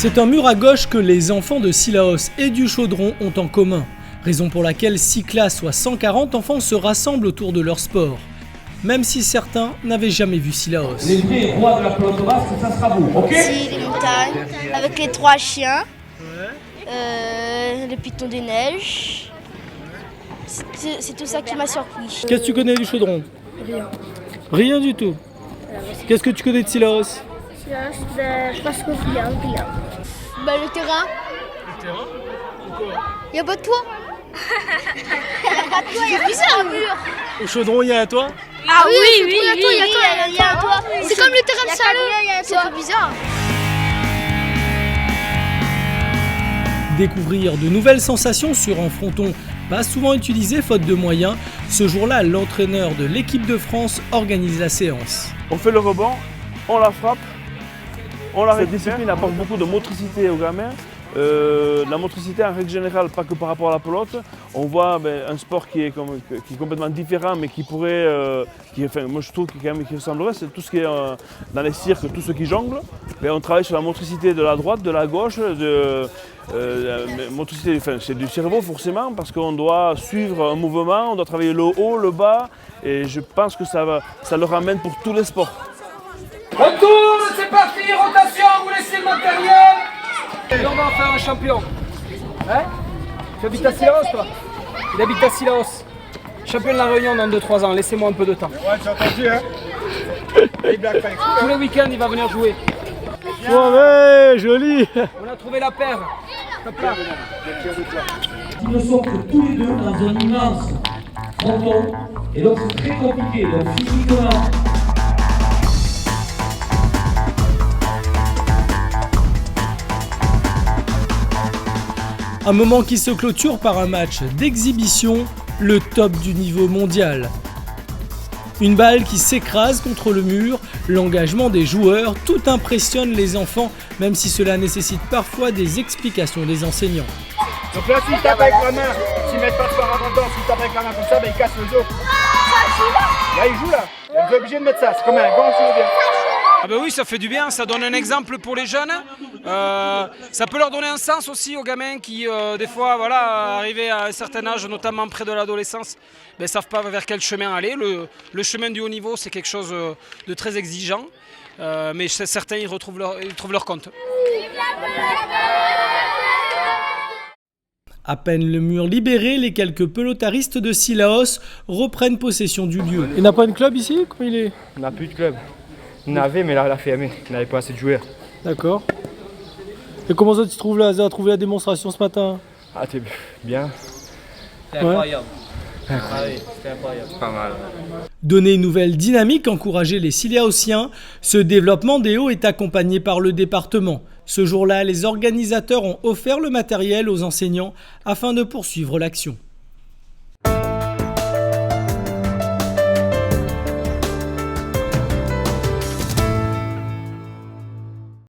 C'est un mur à gauche que les enfants de Cilaos et du Chaudron ont en commun. Raison pour laquelle 6 classes, soit 140 enfants, se rassemblent autour de leur sport. Même si certains n'avaient jamais vu Cilaos. Les vrais rois de la pelote basque, ça sera vous, ok? Si, les montagnes, avec les 3 chiens, le piton des neiges. C'est tout ça qui m'a surpris. Qu'est-ce que tu connais du Chaudron? Rien. Rien du tout. Qu'est-ce que tu connais de Cilaos? Je pense que rien. Le terrain. Le terrain? Pourquoi? Il n'y a pas de toit. Il n'y a pas de toit, il y a bizarre un mur. Au Chaudron, il y a un toit? Ah oui, il y a un toit. C'est comme le terrain de Saleux. C'est pas bizarre. Découvrir de nouvelles sensations sur un fronton pas souvent utilisé faute de moyens, ce jour-là, l'entraîneur de l'équipe de France organise la séance. On fait le rebond, on la frappe, on la récupère. Cette discipline apporte beaucoup de motricité aux gamins. La motricité en règle générale, pas que par rapport à la pelote. On voit un sport qui est complètement différent, mais qui pourrait, moi je trouve qui ressemblerait, c'est tout ce qui est dans les cirques, tout ce qui jongle. Mais on travaille sur la motricité de la droite, de la gauche, motricité, c'est du cerveau forcément, parce qu'on doit suivre un mouvement, on doit travailler le haut, le bas, et je pense que ça le ramène pour tous les sports. Retour, c'est parti, rotation, vous laissez le matériel. Et on va en faire un champion. Hein? Tu habites à Cilaos, toi? Il habite à Cilaos. Champion de la Réunion dans 2-3 ans, laissez-moi un peu de temps. Ouais, j'ai entendu, hein. Tous les week-ends, il va venir jouer. Ouais, joli. On a trouvé la paire. Hop là. Ils ne sont que tous les deux dans un immense fronton. Et donc c'est très compliqué. Donc physiquement. Un moment qui se clôture par un match d'exhibition, le top du niveau mondial. Une balle qui s'écrase contre le mur, l'engagement des joueurs, tout impressionne les enfants, même si cela nécessite parfois des explications des enseignants. Donc là, s'il tape avec la main, s'il met pas par avant dedans, s'il tape avec la main comme ça, il casse le dos. Là, il joue là. Il est obligé de mettre ça, c'est comme un gant sur le bien. Ah ben oui, ça fait du bien, ça donne un exemple pour les jeunes. Ça peut leur donner un sens aussi aux gamins qui, des fois, arrivés à un certain âge, notamment près de l'adolescence, ne savent pas vers quel chemin aller. Le chemin du haut niveau, c'est quelque chose de très exigeant, mais certains y trouvent leur compte. À peine le mur libéré, les quelques pelotaristes de Cilaos reprennent possession du lieu. Il n'a pas de club ici? Comment il est? On n'a plus de club. On avait, mais là, il a fermé. Il n'avait pas assez de joueurs. D'accord. Et comment ça tu trouves là? Tu as trouvé la démonstration ce matin? Ah, t'es bien. C'est incroyable. Ah oui, c'était incroyable. Pas mal. Donner une nouvelle dynamique, encourager les Cilaosiens, ce développement des Hauts est accompagné par le département. Ce jour-là, les organisateurs ont offert le matériel aux enseignants afin de poursuivre l'action.